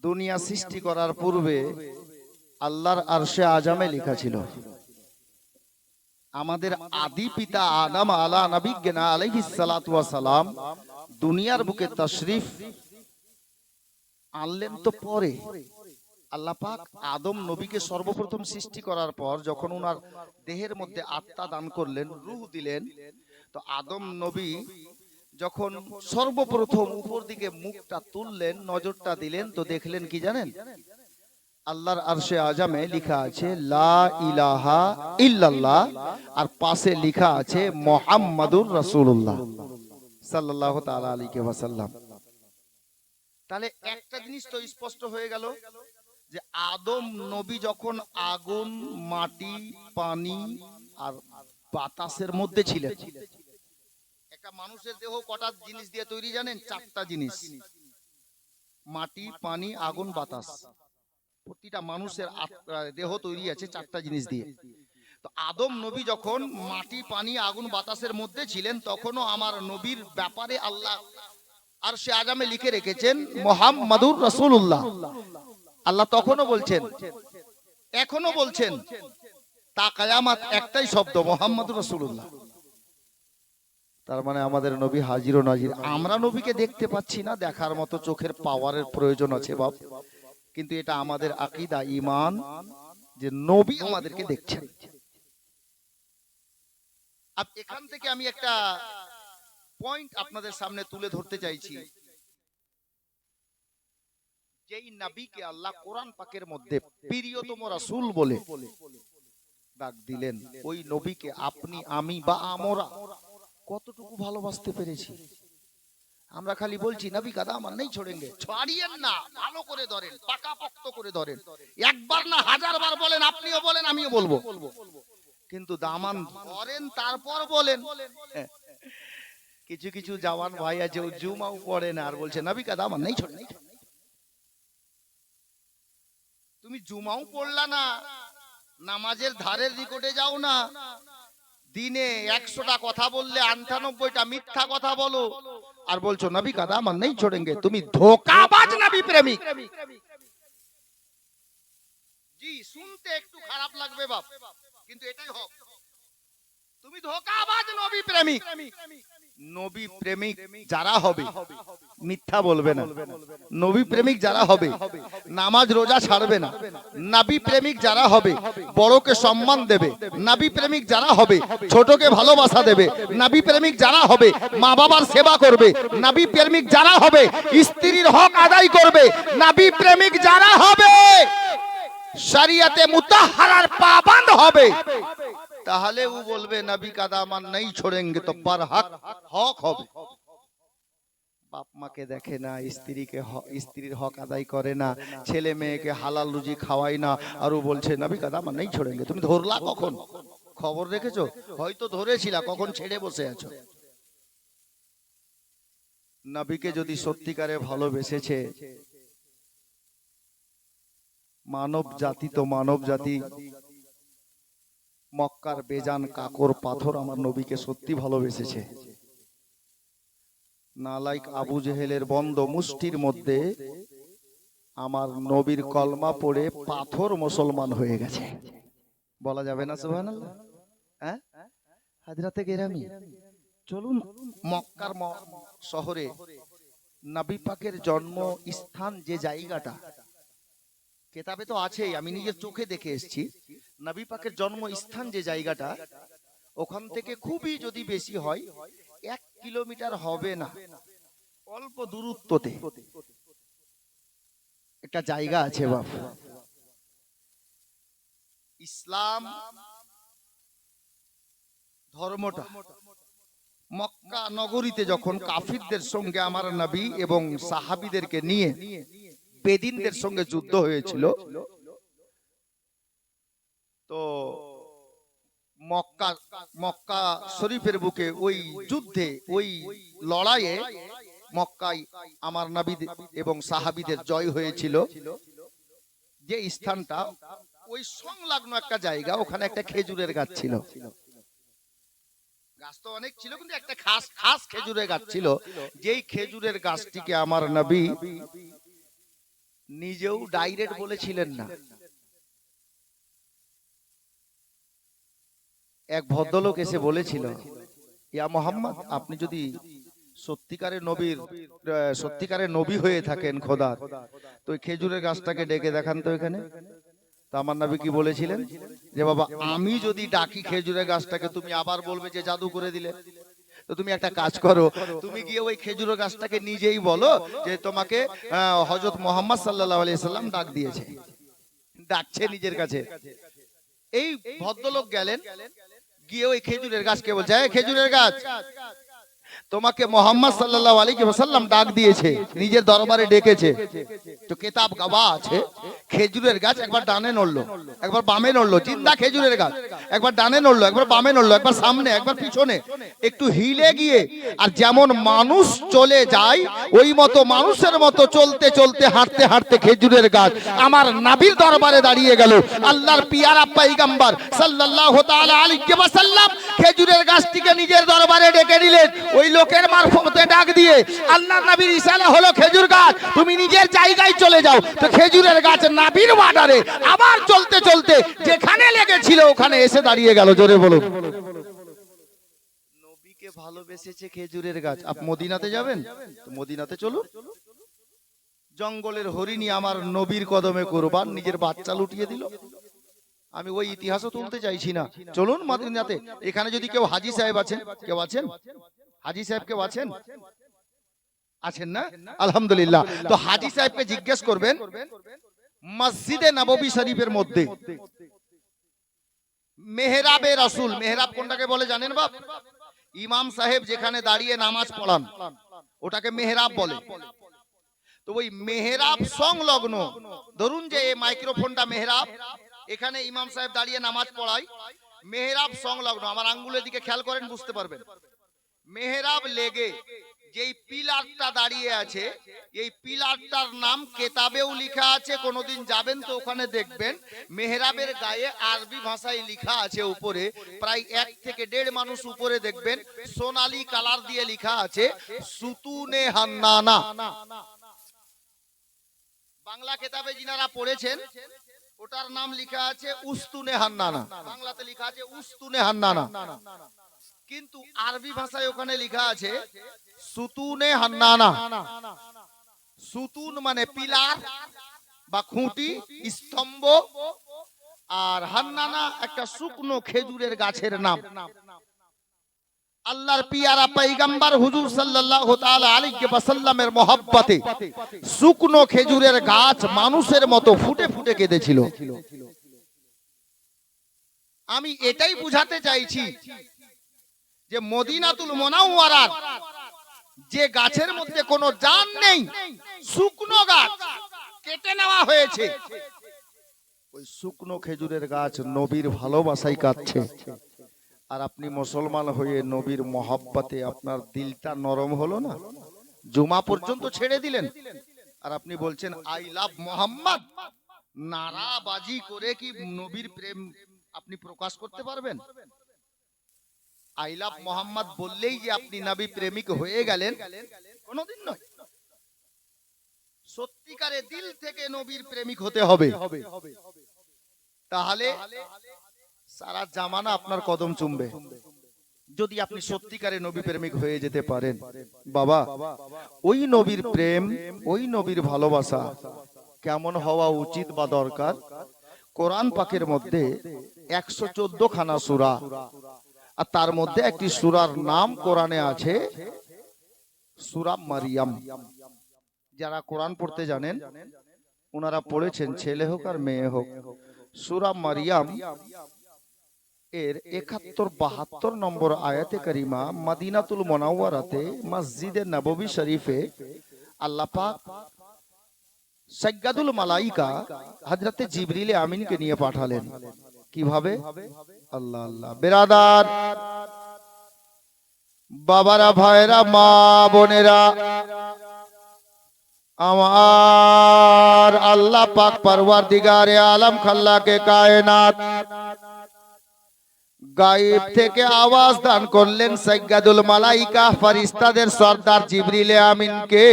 দুনিয়া সৃষ্টি করার পূর্বে আল্লাহর আরশে আজমে লেখা ছিল। আমাদের আদি পিতা আদম আলা নবিয়্যিনা আলাইহিস সালাতু ওয়াস সালাম দুনিয়ার বুকে তাশরীফ আনলেন তো পরে। আল্লাহ পাক আদম নবীকে সর্বপ্রথম সৃষ্টি করার পর যখন ওনার দেহের মধ্যে আত্মা দান করলেন, রূহ দিলেন, তো আদম নবী যখন সর্বপ্রথম উপর দিকে মুখটা তুললেন, নজরটা দিলেন, তো দেখলেন কি জানেন? আল্লাহর আরশে আজমে লেখা আছে লা ইলাহা ইল্লাল্লাহ, আর পাশে লেখা আছে মুহাম্মাদুর রাসূলুল্লাহ সাল্লাল্লাহু তাআলা আলাইহি ওয়াসাল্লাম। তাহলে একটা জিনিস তো স্পষ্ট হয়ে গেল যে আদম নবী যখন আগুন, মাটি, পানি আর বাতাসের মধ্যে ছিলেন। একটা মানুষের দেহ কটা জিনিস দিয়ে তৈরি জানেন? চারটা জিনিস, মাটি, পানি, আগুন, বাতাস। প্রতিটা মানুষের দেহ তৈরি আছে চারটা জিনিস দিয়ে। তো আদম নবী যখন মাটি, পানি, আগুন, বাতাসের মধ্যে ছিলেন, তখনও আমার নবীর ব্যাপারে আল্লাহ আরশে আজমে লিখে রেখেছেন মুহাম্মাদুর রাসূলুল্লাহ। আল্লাহ তখনও বলছেন, এখনো বলছেন, তা কিয়ামত একটাই শব্দ, মুহাম্মাদুর রাসূলুল্লাহ। তার মানে আমাদের নবী হাজির ও নাজির। আমরা নবীকে দেখতে পাচ্ছি না, দেখার মতো চোখের পাওয়ারের প্রয়োজন আছে বাপ, কিন্তু এটা আমাদের আকীদা, ঈমান, যে নবী আমাদেরকে দেখছেন। আব এখান থেকে আমি একটা পয়েন্ট আপনাদের সামনে তুলে ধরতে চাইছি। যেই নবীকে আল্লাহ কোরআন পাকের মধ্যে প্রিয়তম রাসূল বলে ডাক দিলেন, ওই নবীকে আপনি, আমি বা আমরা কতটুকু ভালোবাসতে পেরেছি? আমরা খালি বলছি নবী কাদা আমার নেই ছোড়েঙ্গে। ছাড়িয়েন না, ভালো করে ধরেন, পাকাপোক্ত করে ধরেন। একবার না হাজার বার বলেন, আপনিও বলেন, আমিও বলবো, কিন্তু দামান ধরেন তারপর বলেন। কিছু কিছু জওয়ান ভাই আছে, ও জুমাও পড়ে না আর বলছে নবী কাদা আমার নেই ছোড়েঙ্গে। তুমি জুমাও পড়লা না, নামাজের ধারের নিকটে যাও না, দিনে 100টা কথা বললে 98টা মিথ্যা কথা বলো, আর বলছো নবী কাদা আমার নেই ছোড়েঙ্গে। তুমি ধোঁকাবাজ নবী প্রেমিক। জি, শুনতে একটু খারাপ লাগবে বাপ, কিন্তু এটাই হক। তুমি ধোঁকাবাজ নবী প্রেমিক। নবী প্রেমিক যারা হবে মিথ্যা বলবে না, নবী প্রেমিক যারা হবে নামাজ রোজা ছাড়বে না, নবী প্রেমিক যারা হবে বড়কে সম্মান দেবে, নবী প্রেমিক যারা হবে ছোটকে ভালোবাসা দেবে, নবী প্রেমিক যারা হবে মা বাবার সেবা করবে, নবী প্রেমিক যারা হবে স্ত্রীর হক আদায় করবে, নবী প্রেমিক যারা হবে শরিয়তে মুতাহহারার পাবন্দ হবে, তাহলে ও বলবে নবী কাদা আমার নেই ছোড়েঙ্গে, তো পার হক হক হবে। বাপ মাকে দেখে না, স্ত্রীর হক আদায় করে না, ছেলে মেয়েকে হালাল রুজি খাওয়ায় না, আর ও বলছে নবী কাদা আমার নেই ছোড়েঙ্গে। তুমি ধরলা কখন? খবর রেখেছো? হয়তো ধরেছিলা, কখন ছেড়ে বসে আছো। নবীকে যদি সত্যিকারে ভালোবেসেছে মানব জাতি, তো মানব জাতি মক্কার বেজান কাকর পাথর আমার নবীকে সত্যি ভালোবেসেছে। নালাইক আবু জেহেলের বন্ধ মুষ্টির মধ্যে আমার নবীর কলমা পড়ে পাথর মুসলমান হয়ে গেছে। বলা যাবে না সুবহানাল্লাহ? হ্যাঁ, হাজরাতে গেরামি, চলুন মক্কার শহরে নবী পাকের জন্ম স্থান যে জায়গাটা, কেতাবে তো আছেই, আমি নিজের চোখে দেখে এসেছি, নবী পাকের জন্ম স্থান যে জায়গাটা, ওখান থেকে খুবই যদি বেশি হয় 1 কিলোমিটার হবে না, অল্প দূরত্বতে একটা জায়গা আছে বাপ। ইসলাম ধর্মটা মক্কা নগরীতে যখন কাফিরদের সঙ্গে আমার নবী এবং সাহাবীদেরকে নিয়ে বেদিনদের সঙ্গে যুদ্ধ হয়েছিল, তো মক্কা শরীফের বুকে ওই যুদ্ধে, ওই লড়াইয়ে মক্কায় আমার নবী এবং সাহাবীদের জয় হয়েছিল। যে স্থানটা, ওই সংলগ্ন একটা জায়গা, ওখানে একটা খেজুরের গাছ ছিল। গাছ তো অনেক ছিল, কিন্তু একটা খাস খেজুরের গাছ ছিল, যেই খেজুরের গাছটিকে আমার নবী নিজেও ডাইরেক্ট বলেছিলেন না। এক ভদ্রলোক এসে বলেছিল, ইয়া মোহাম্মদ, আপনি যদি সত্যিকারের নবী হয়ে থাকেন খোদার, তো ওই খেজুরের গাছটাকে ডেকে দেখান তো এখানে। তো আমার নবী কি বলেছিলেন, যে বাবা আমি যদি ডাকি খেজুরের গাছটাকে, তুমি আবার বলবে যে জাদু করে দিলে। তো তুমি একটা কাজ করো, তুমি গিয়ে ওই খেজুরের গাছটাকে নিজেই বলো যে তোমাকে হযরত মুহাম্মদ সাল্লাল্লাহু আলাইহি সাল্লাম ডাক দিয়েছে, ডাকছে নিজের কাছে। এই ভদ্রলোক গেলেন, গিয়ে ওই খেজুরের গাছকে বলছে, এই খেজুরের গাছ, তোমাকে মোহাম্মদ সাল্লাল্লাহু আলাইহি ওয়াসাল্লাম ডাক দিয়েছে, নিজের দরবারে ডেকেছে। তো কিতাব গাওয়া আছে, খেজুরের গাছ একবার ডানে নড়লো, একবার বামে নড়লো, জিন্দা খেজুরের গাছ একবার ডানে নড়লো, একবার বামে নড়লো, একবার সামনে, একবার পিছনে, একটু হিলে গিয়ে, আর যেমন মানুষ চলে যায় ওই মতো মানুষের মতো চলতে চলতে হাঁটতে হাঁটতে খেজুরের গাছ আমার নবীর দরবারে দাঁড়িয়ে গেল। আল্লাহর পিয়ারা পয়গম্বর সাল্লাল্লাহু তাআলা আলাইহি ওয়াসাল্লাম খেজুরের গাছটিকে নিজের দরবারে ডেকে নিলেন। ওই লোকের মারফতে ডাক দিয়ে আল্লাহর নবীর ইশারা হলো, খেজুর গাছ তুমি নিজের জায়গায় চলে যাও। তো খেজুরের গাছ নবীর ওয়ার্ডারে আবার চলতে চলতে যেখানে লেগেছিল ওখানে এসে দাঁড়িয়ে গেল। জোরে বলুন। নবীকে ভালোবেসেছে খেজুরের গাছ। আপনি মদিনাতে যাবেন, তো মদিনাতে চলুন, জঙ্গলের হরিণী আমার নবীর কদমে কুরবান, নিজের বাচ্চা লুটিয়ে দিল। আমি ওই ইতিহাসও তুলতে চাইছি না, চলুন মদিনাতে। এখানে যদি কেউ হাজী সাহেব আছেন, কেউ আছেন হাজী সাহেব, কেউ আছেন? আছেন না? আলহামদুলিল্লাহ। তো হাজী সাহেবকে জিজ্ঞেস করবেন, মসজিদে নববী শরীফের মধ্যে মেহরাবে রাসূল, মেহরাব কোনটাকে বলে জানেন বাপ? ইমাম সাহেব যেখানে দাঁড়িয়ে নামাজ পড়ান ওটাকে মেহরাব বলে। তো ওই মেহরাব সংলগ্ন, ধরুন যে এই মাইক্রোফোনটা মেহরাব, এখানে ইমাম সাহেব দাঁড়িয়ে নামাজ পড়ায়, মেহরাব সংলগ্ন, আমার আঙ্গুলের দিকে খেয়াল করেন বুঝতে পারবেন। মেহরাব লেগে যেই পিলারটা দাঁড়িয়ে আছে, এই পিলারটার নাম কেতাবেও লেখা আছে, কোনোদিন যাবেন তো ওখানে দেখবেন মেহরাবের গায়ে আরবি ভাষায় লেখা আছে উপরে, প্রায় 1 থেকে 1.5 মানুষ উপরে দেখবেন সোনালী কালার দিয়ে লেখা আছে সুতুনে হান্নানা। বাংলা কেতাবে যিনারা পড়েছেন ওটার নাম লেখা আছে উস্তুনে হান্নানা, বাংলাতে লেখা আছে উস্তুনে হান্নানা, কিন্তু আরবি ভাষায় ওখানে লেখা আছে সুতুনে হান্নানা। সুতুন মানে পিলার বা খুঁটি, স্তম্ভ, আর হান্নানা একটা শুকনো খেজুরের গাছের নাম। আল্লাহর পিয়ারা পয়গম্বর হুজুর সাল্লাল্লাহু তাআলা আলাইহি ওয়াসাল্লামের মহব্বতে শুকনো খেজুরের গাছ মানুষের মতো ফুটে ফুটে কেঁদেছিল। আমি এটাই বুঝাতে চাইছি যে মদিনাতুল মুনাওয়ারার যে গাছের মধ্যে কোনো জান নেই, শুকনো গাছ কেটে নেওয়া হয়েছে, ওই শুকনো খেজুরের গাছ নবীর ভালোবাসায় কাঁদছে। আর আপনি মুসলমান হয়ে নবীর মহব্বতে আপনার দিলটা নরম হলো না, জুমা পর্যন্ত ছেড়ে দিলেন, আর আপনি বলছেন আই লাভ মোহাম্মদ। নারাবাজি করে কি নবীর প্রেম আপনি প্রকাশ করতে পারবেন? আই লাভ মোহাম্মদ বললেই যে আপনি নবী প্রেমিক হয়ে গেলেন, কোনোদিন নয়। সত্যিকারে দিল থেকে নবীর প্রেমিক হতে হবে, তাহলে সারা জামানা আপনার কদম চুমবে। যদি আপনি সত্যিকারে নবী প্রেমিক হয়ে যেতে পারেন, বাবা ওই নবীর প্রেম, ওই নবীর ভালোবাসা কেমন হওয়া উচিত বা দরকার? কোরআন পাকের মধ্যে 114 খানা সূরা, আর তার মধ্যে একটি সূরার নাম কোরআনে আছে সূরা মারিয়াম। যারা কোরআন পড়তে জানেন ওনারা পড়েছেন, ছেলে হোক আর মেয়ে হোক। সূরা মারিয়াম এর 71-72 নম্বর আয়াতে কারিমা মদিনাতুল মুনাওয়ারাতে মসজিদে নববী শরীফে আল্লাহ পাক সাইয়্যিদুল মালাইকা হযরতে জিবরিল আমিনকে নিয়ে পাঠালেন। কিভাবে? আল্লাহ আল্লাহ। বেরাদার, বাবারা, ভাইরা, মা বোনেরা, আমার আল্লাহ পাক পরওয়ারদিগারে আলম খাল্লাকে কায়নাত গায়েব থেকে আওয়াজ দান করলেন সাইয়্যিদুল মালাইকা ফেরেশতাদের সরদার জিবরিল আমিনকে,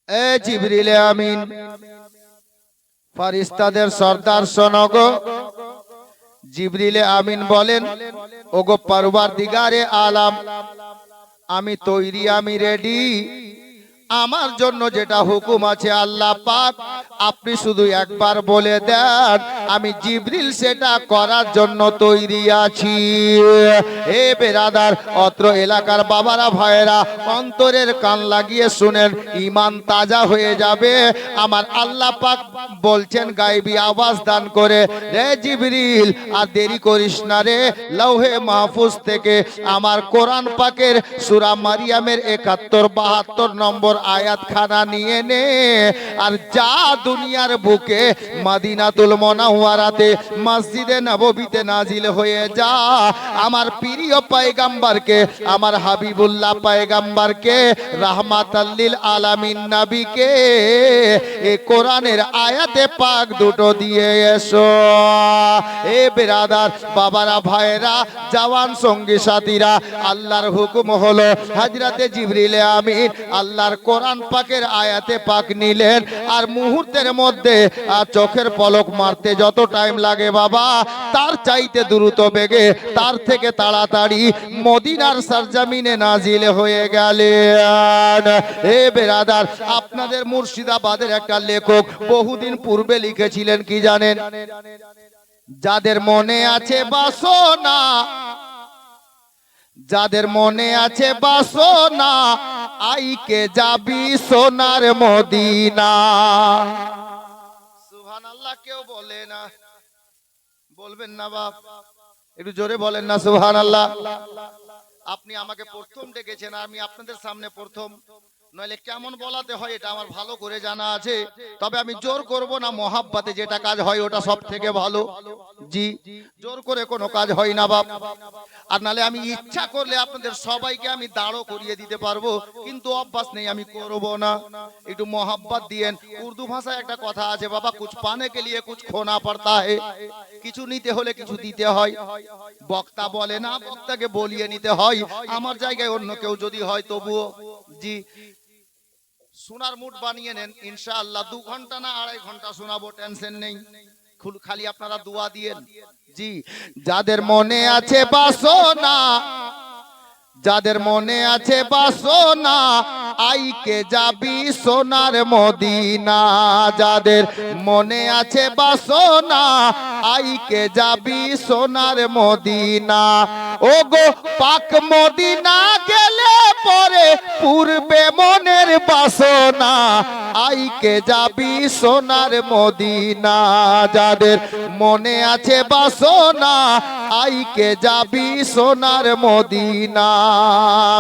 এ জিবরিল আমিন ফেরেশতাদের সরদার শোনো গো। জিবরিল আমিন বলেন, ওগো পরওয়ারদিগারে আলাম, আমি তৈরি, আমি রেডি। আমার জন্য যেটা হুকুম আছে আল্লাহ পাক আপনি শুধু একবার বলে দেন, আমি জিবরিল সেটা করার জন্য তৈরি আছি। হে বেরাদার, অত্র এলাকার বাবারা ভাইয়েরা অন্তরের কান লাগিয়ে শুনেন, ঈমান তাজা হয়ে যাবে। আমার আল্লাহ পাক বলছেন গায়বী আওয়াজ দান করে, রে জিবরিল আর দেরি করিস না রে, লৌহে মাহফুজ থেকে আমার কোরআন পাকের সূরা মারিয়ামের 71-72 নম্বর আয়াত খানা নিয়ে নে, আর যা দুনিয়ার বুকে মদিনাতুল মুনাওয়ারাতে মসজিদে নববীতে নাজিল হয়ে যা, আমার প্রিয় পয়গম্বরকে, আমার হাবিবুল্লাহ পয়গম্বরকে, রাহমাতাল লিল আলামিন নবীকে এই কোরআনের আয়াতে পাক দুটো দিয়ে এসো। এ বেরাদার বাবারা ভাইরা জওয়ান সঙ্গী সাথীরা, আল্লাহর হুকুম হলো হযরতে জিবরিল আমিন আল্লাহর কোরআন পাকের আয়াতে পাক নিলেন, আর মুহূর্তের মধ্যে চোখের পলক মারতে যত টাইম লাগে বাবা, তার চাইতে দ্রুত বেগে, তার থেকে তাড়াতাড়ি মদিনার সরজমিনে নাজিল হয়ে গেলেন। এ বেরাদার, আপনাদের মুর্শিদাবাদের একটা লেখক বহুদিন পূর্বে লিখেছিলেন কি জানেন? যাদের মনে আছে বাসনা, যাদের মনে আছে বাসনা, আইকে যাবি সোনার মদিনা। সুবহানাল্লাহ। কেউ বলে না, বলবেন না বাপ, একটু জোরে বলেন না সুবহানাল্লাহ। আপনি আমাকে প্রথম ডেকেছেন, আমি আপনাদের সামনে প্রথম, নইলে কেমন বলাতে হয় এটা আমার ভালো করে জানা আছে। তবে আমি জোর করব না, মহাব্বতে যেটা কাজ হয় ওটা সব থেকে ভালো। জি, জোর করে কোনো কাজ হয় না বাপ। আর নালে আমি ইচ্ছা করলে আপনাদের সবাইকে আমি দাঁড়ো করিয়ে দিতে পারবো, কিন্তু অভ্যাস নেই, আমি করব না। একটু মহাব্বত দিয়েন। উর্দু ভাষায় একটা কথা আছে বাবা, কুছ পানে কে লিয়ে কুছ খোনা পড়তা হে। কিছু নিতে হলে কিছু দিতে হয়। বক্তা বলে না, বক্তাকে বলিয়ে নিতে হয়। আমার জায়গায় অন্য কেউ যদি হয় তবুও। জি, শোনার মুড বানিয়ে নেন, ইনশাআল্লাহ 2 ঘন্টা না 2.5 ঘন্টা শোনাবো, টেনশন নেই, খালি আপনারা দোয়া দিয়েন। জি, যাদের মনে আছে বাসনা, যাদের মনে আছে বাসনা, আইকে যাবি সোনার মদিনা। যাদের মনে আছে বাসনা, আইকে যাবি সোনার মদিনা। ওগো পাক মদিনা গেলে পরে পূর্বে মনের বাসনা, আইকে যাবি সোনার মদিনা। যাদের মনে আছে বাসনা, আইকে যাবি সোনার মদিনা।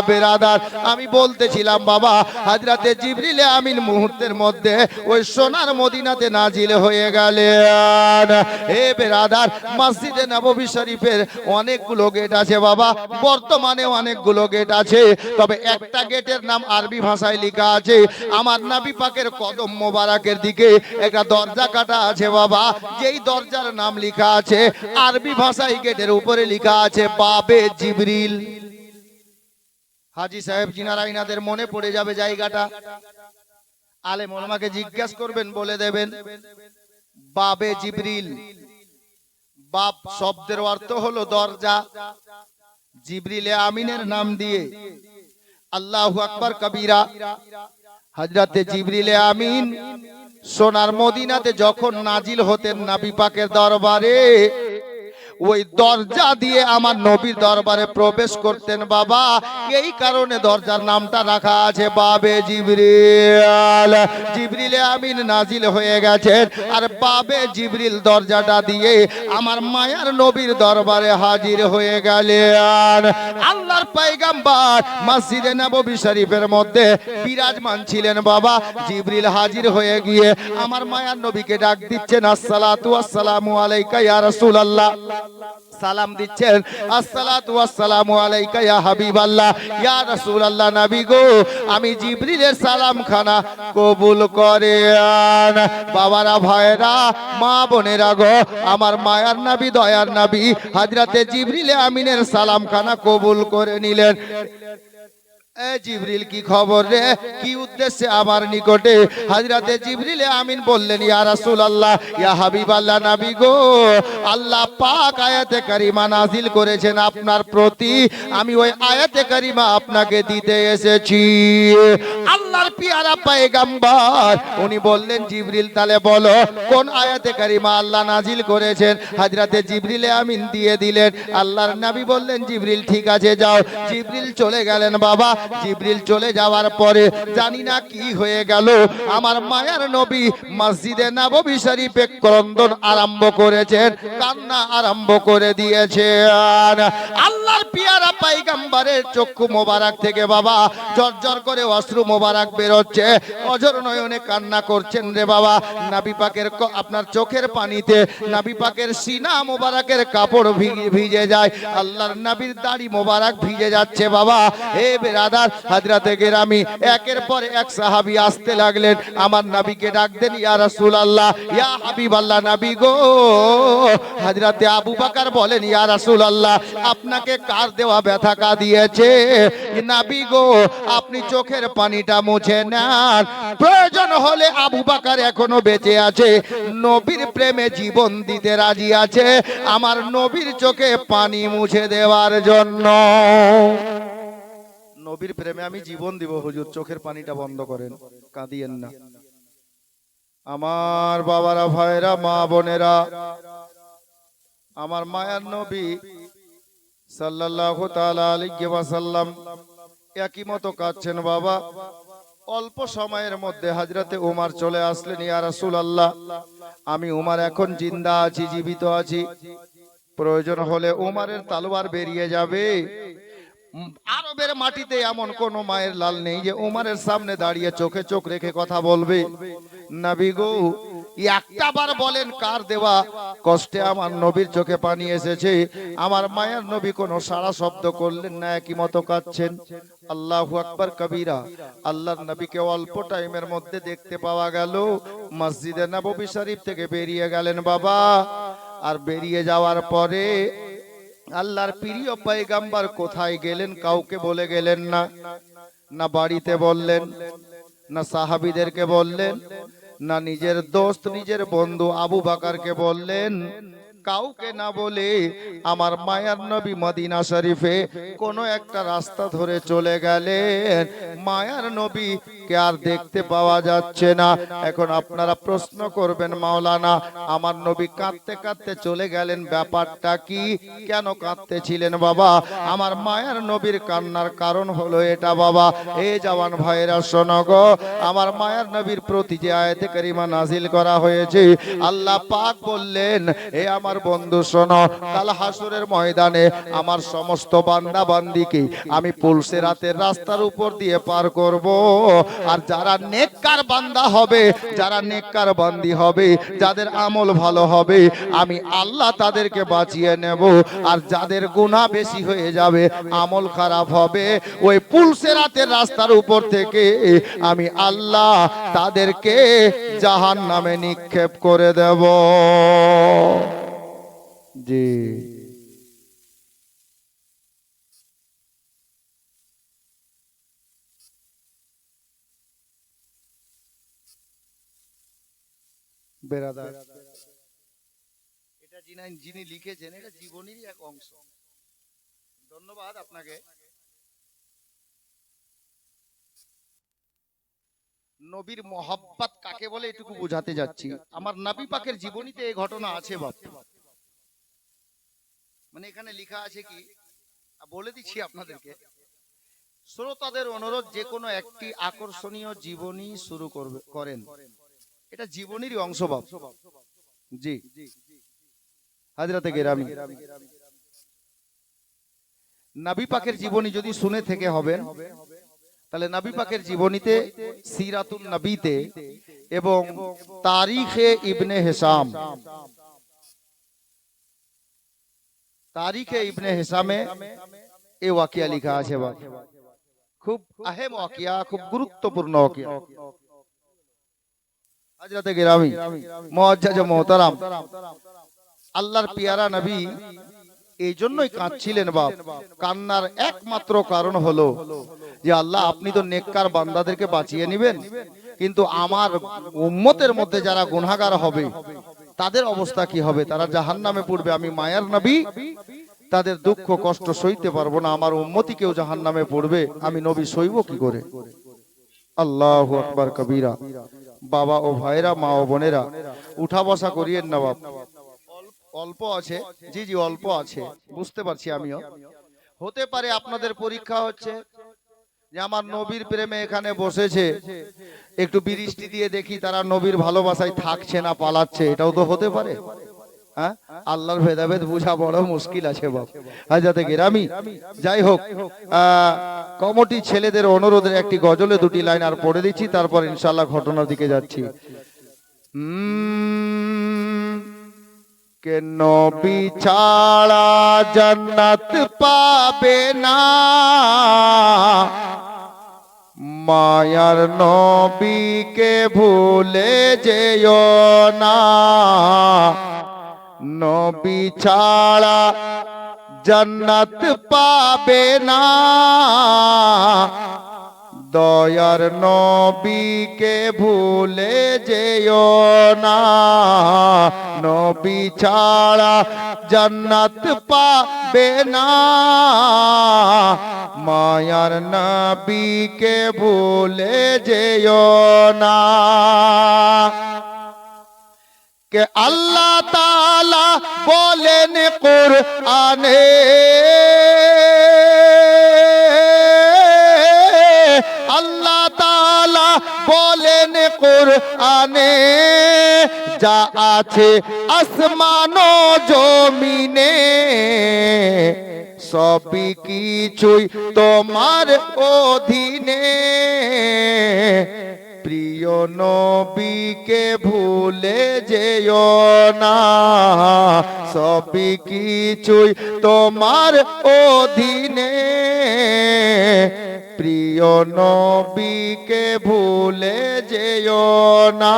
বেরাদার, আমি বলতেছিলাম বাবা, হযরতে জিবরিল আমিন মুহূর্তের মধ্যে ওই সোনার মদিনাতে নাজিল হয়ে গেলেন। হে বেরাদার, মসজিদে নববী শরীফের অনেকগুলো গেট আছে বাবা, বর্তমানে অনেকগুলো গেট আছে, তবে একটা গেটের নাম আরবি ভাষায় লেখা আছে। আমার নবী পাকের কদম মোবারকের দিকে একটা দরজা কাটা আছে বাবা, যেই দরজার নাম লেখা আছে আরবি ভাষায়, গেটের উপরে লেখা আছে বাবে জিবরিল। হাজী সাহেব জিনারা ইনাদের মনে পড়ে যাবে জায়গাটা, আলেম ওলামাকে জিজ্ঞাসা করবেন, বলে দেবেন বাবে জিবরিল। বাব শব্দের অর্থ হলো দরজা, জিবরিল আমিনের নাম দিয়ে। আল্লাহু আকবার কবীরা। হযরতে জিবরিল আমিন সোনার মদিনাতে যখন নাজিল হতেন নবী পাকের দরবারে, ওই দরজা দিয়ে আমার নবীর দরবারে প্রবেশ করতেন বাবা। এই কারণে দরজার নামটা রাখা আছে বাবে জিবরিল। জিবরিল আমিন নাজিল হয়ে গেছেন, আর বাবে জিবরিল দরজাটা দিয়ে আমার মায়ার নবীর দরবারে হাজির হয়ে গেলেন। আল্লাহর পয়গম্বর মসজিদে নববী শরীফের মধ্যে বিরাজমান ছিলেন বাবা। জিবরিল হাজির হয়ে গিয়ে আমার মায়ার নবীকে ডাক দিচ্ছেন, আসসালাতু আসসালামু আলাইকা ইয়া রাসূলুল্লাহ। সালাম দিচ্ছেন, আসসালাতু ওয়াসসালামু আলাইকা ইয়া হাবিবাল্লাহ, ইয়া রাসূলুল্লাহ। নবী গো, আমি জিবরিলের সালাম খানা কবুল করেন। বাবারা ভাইরা মা বোনেরা গো, আমার মায়ার নবী দয়ার নবী হযরতে জিবরিল আমিনের সালাম খানা কবুল করে নিলেন। এ জিবরিল কি খবর রে, কি উদ্দেশ্যে আমার নিকটে? হযরতে জিবরিল আমিন বললেন, ইয়া রাসূলুল্লাহ, ইয়া হাবিবাল্লাহ, নবী গো, আল্লাহ পাক আয়াতে কারিমা নাজিল করেছেন আপনার প্রতি, আমি ওই আয়াতে কারিমা আপনাকে দিতে এসেছি। আল্লাহর পিয়ারা পয়গম্বর উনি বললেন, জিবরিল তাহলে বলো কোন আয়াতে কারিমা আল্লাহ নাজিল করেছেন। হযরতে জিবরিল আমিন দিয়ে দিলেন। আল্লাহর নবী বললেন, জিবরিল ঠিক আছে যাও। জিবরিল চলে গেলেন বাবা। জিবরিল চলে যাওয়ার পরে জানি না কি হয়ে গেল, আমার মায়ার নবী মসজিদে নববী শরীফে ক্রন্দন আরম্ভ করেছেন, কান্না আরম্ভ করে দিয়েছেন। আল্লাহর পিয়ারা পয়গম্বরের চক্ষু মোবারক থেকে বাবা ঝরঝর করে অশ্রু মোবারক বেরোচ্ছে, অঝর নয়নে কান্না করছেন রে বাবা। নবী পাকের আপনার চোখের পানিতে নবী পাকের সিনা মোবারকের কাপড় ভিজে যায়, আল্লাহর নবীর দাড়ি মোবারক ভিজে যাচ্ছে বাবা। হে বেরাদার হযরতে গেরামি, একের পর এক সাহাবী আসতে লাগলেন, আমার নবীকে ডাক দেন, ইয়া রাসূলুল্লাহ, ইয়া হাবিবাল্লাহ, নবী গো। হযরতে আবু বকর বলেন, ইয়া রাসূলুল্লাহ, আপনাকে কার দেওয়া ব্যথা কা দিয়েছে? নবী গো, আপনি চোখের পানিটা মুছে নেন। প্রয়োজন হলে আবু বকর এখনো বেঁচে আছে, নবীর প্রেমে জীবন দিতে রাজি আছে, আমার নবীর চোখে পানি মুছে দেওয়ার জন্য। নবীর প্রেমে আমি জীবন দিব হুজুর, চোখের পানিটা বন্ধ করেন, কাঁদিয়েন না। আমার বাবারা, ভাইরা, মা বোনেরা, আমার মায়ার নবী সাল্লাল্লাহু তাআলা আলাইহি ওয়াসাল্লাম একই মতো কাঁদছেন বাবা। অল্প সময়ের মধ্যে হযরতে উমর চলে আসলেন, ইয়া রাসূলুল্লাহ, আমি উমর এখন জিন্দা আছি, জীবিত আছি, প্রয়োজন হলে উমরের তলোয়ার বেরিয়ে যাবে। আরবের মাটিতে এমন কোন মায়ের লাল নেই যে উমরের সামনে দাঁড়িয়ে চোখে চোখ রেখে কথা বলবে। নবী গো, একটা বার বলেন কার দেওয়া কষ্টে আমার নবীর চোখে পানি এসেছে? আমার মায়ের নবী কোনো সারা শব্দ করলেন না, একই মতো কাঁদছেন। আল্লাহু আকবার কবীরা। আল্লাহর নবীকে অল্প টাইমের মধ্যে দেখতে পাওয়া গেল, মসজিদে নববী শরীফ থেকে বেরিয়ে গেলেন বাবা। আর বেরিয়ে যাওয়ার পরে আল্লাহর প্রিয় পয়গম্বর কোথায় গেলেন কাউকে বলে গেলেন না, না বাড়িতে বললেন, না সাহাবীদেরকে বললেন, না নিজের দোস্ত নিজের বন্ধু আবু বকরকে বললেন। কাউকে না বলে আমার মায়ার নবী মদিনা শরীফে কোনো একটা রাস্তা ধরে চলে গেলেন। মায়ার নবী কে আর দেখতে পাওয়া যাচ্ছে না। এখন আপনারা প্রশ্ন করবেন, মাওলানা, আমার নবী কাঁদতে কাঁদতে চলে গেলেন, ব্যাপারটা কি? কেন কাঁদতেছিলেন বাবা? আমার মায়ার নবীর কান্নার কারণ হলো এটা বাবা। এ জওয়ান ভাইরা শোনো গো, আমার মায়ার নবীর প্রতি যে আয়াতে কারিমা নাজিল করা হয়েছে, আল্লাহ পাক বললেন, এ আমার বন্ধু শোনো, কাল হাসরের ময়দানে আমার সমস্ত বান্দা বান্দিকে আমি পুলসিরাতের রাস্তার উপর দিয়ে পার করব। আর যারা নেককার বান্দা হবে, যারা নেককার বান্দি হবে, যাদের আমল ভালো হবে, আমি আল্লাহ তাদেরকে বাঁচিয়ে নেব। আর যাদের গুনাহ বেশি হয়ে যাবে, আমল খারাপ হবে, ওই পুলসিরাতের রাস্তার উপর থেকে আমি আল্লাহ তাদেরকে জাহান্নামে নিক্ষেপ করে দেব। জি, বেরাদার, এটা যিনি লিখেছেন এটা জীবনেরই এক অংশ। ধন্যবাদ আপনাকে। নবীর মহব্বত কাকে বলে এটুকু বোঝাতে যাচ্ছি। আমার নবী পাকের জীবনীতে এই ঘটনা আছে বাপ, মানে এখানে লেখা আছে কি বলে দিচ্ছি আপনাদেরকে। শ্রোতাদের অনুরোধ, যে কোনো একটি আকর্ষণীয় জীবনী শুরু করেন, এটা জীবনেরই অংশ বাপ। জি, হযরতে গেরামি, নবী পাকের জীবনী যদি শুনে থেকে হবেন, তাহলে নবী পাকের জীবনীতে, সিরাতুন নবীতে এবং তারিখে ইবনে হিসাম, তারিখে ইবনে হিসামে এই ওয়াকিয়া লেখা আছে বাপ। খুব আহেম ওয়াকিয়া, খুব গুরুত্বপূর্ণ ওয়াকিয়া। হযরতে গেরামি, মুআজ্জাজ মোহতারাম, আল্লাহর পিয়ারা নবী এই জন্যই কাঁদছিলেন বাপ। কান্নার একমাত্র কারণ হলো যে আল্লাহ আপনি তো নেককার বান্দাদেরকে বাঁচিয়ে নেবেন, কিন্তু আমার উম্মতের মধ্যে যারা গুনাহগার হবে তাদের অবস্থা কি হবে? তারা জাহান্নামে পড়বে। আমি মায়ার নবী, তাদের দুঃখ কষ্ট সইতে পারবো না। আমার উম্মতি কেউ জাহান্নামে পড়বে, আমি নবী সইব কি করে? আল্লাহু আকবার কবীরা। বাবা ও ভাইরা, মা ও বোনেরা, উঠা বসা করিয়েন না বাপ। অল্প আছে, জি জি অল্প আছে, বুঝতে পারছি আমিও। হতে পারে আপনাদের পরীক্ষা হচ্ছে যে আমার নবীর প্রেমে এখানে বসেছে, একটু বৃষ্টি দিয়ে দেখি তারা নবীর ভালোবাসায় থাকছে না পালাচ্ছে, এটাও তো হতে পারে। হ্যাঁ, আল্লাহর ভেদাভেদ বোঝা বড় মুশকিল আছে বাপ। হাজাতে গেরামি, যাই হোক, কমিটি ছেলেদের অনুরোধের একটি গজলে দুটি লাইন আর পড়ে দিচ্ছি, তারপর ইনশাআল্লাহ ঘটনার দিকে যাচ্ছি। কে নবী ছাড়া জান্নাত পাবে না, মায়ার নবীকে ভুলে যেও না। নবী ছাড়া জান্নাত পাবে না, দয়ার নবীকে ভুলে যেও না। নবী ছাড়া জান্নাত পাবে না, মায়ার নবীকে ভুলে যেও না। কে আল্লাহ তাআলা বলেন কুরআনে, আল্লাহ তাআলা বলেন কুরআনে, যা আছে আসমান ও জমিনে সবই কিছুই তোমার অধীনে। প্রিয় নবীকে ভুলে যেও না, সবই কিছুই তোমার অধীনে। প্রিয় নবীকে ভুলে যেও না,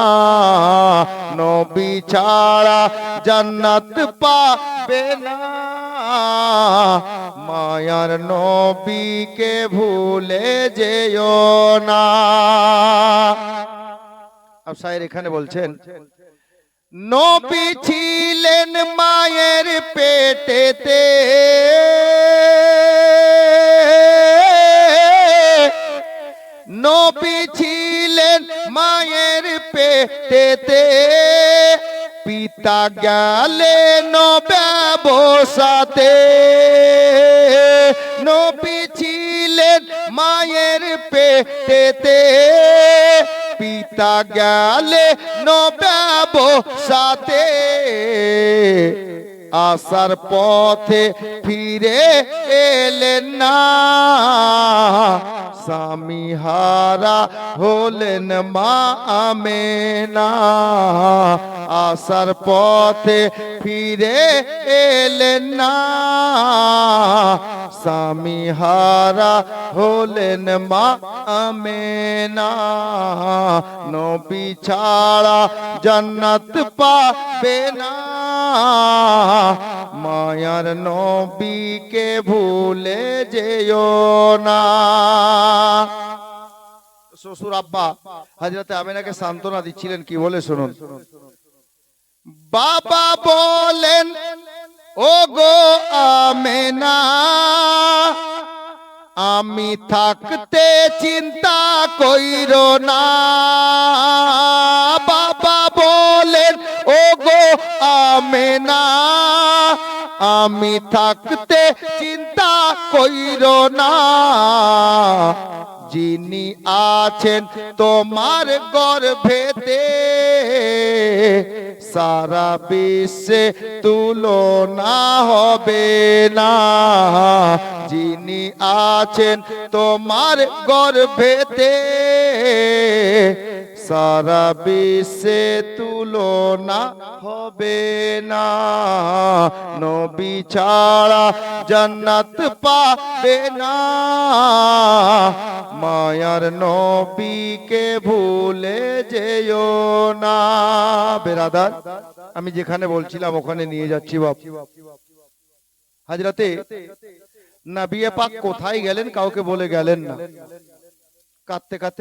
নবী ছাড়া জান্নাত পাবে না, মায়ার নবীকে ভুলে যেও না। আর শায়ের এখানে বলছেন, নবী ছিলেন মায়ের পেটেতে, নবী ছিলেন মায়ের পেটেতে, পিতা গেলেন ব্যবসাতে। নবী ছিলেন মায়ের পেটেতে, পিতা গেলেন ব্যবসাতে। আসার পথে ফিরে এলেন না, স্বামী হারা হলেন মা আমেনা। আসার পথে ফিরে এলেন না, স্বামী হারা হলেন মা আমেনা। নবী ছাড়া জান্নাত পাবে না, মায়ার নবীকে ভুলে যেও না। শ্বশুর আব্বা হযরতে আমিনাকে সান্ত্বনা দিচ্ছিলেন, কি বলে শুনুন। বাবা বলেন, ও গো আমেনা, আমি থাকতে চিন্তা কইরো না। বাবা বলেন, ও গো আমেনা, আমি থাকতে চিন্তা কইরো না। যিনি আছেন তোমার গর্ভেতে, সারা বিশ্বে তুলনা হবে না। যিনি আছেন তোমার গর্ভেতে, সারা বিশ্বে তুলনা হবে না। নবী ছাড়া জান্নাত পাবে না, মায়ার নবীকে ভুলে যেও না। বেরাদার, আমি যেখানে বলছিলাম ওখানে নিয়ে যাচ্ছি বাপ। হযরতে নবী পাক কোথায় গেলেন কাউকে বলে গেলেন না, কাঁদতে কাঁদতে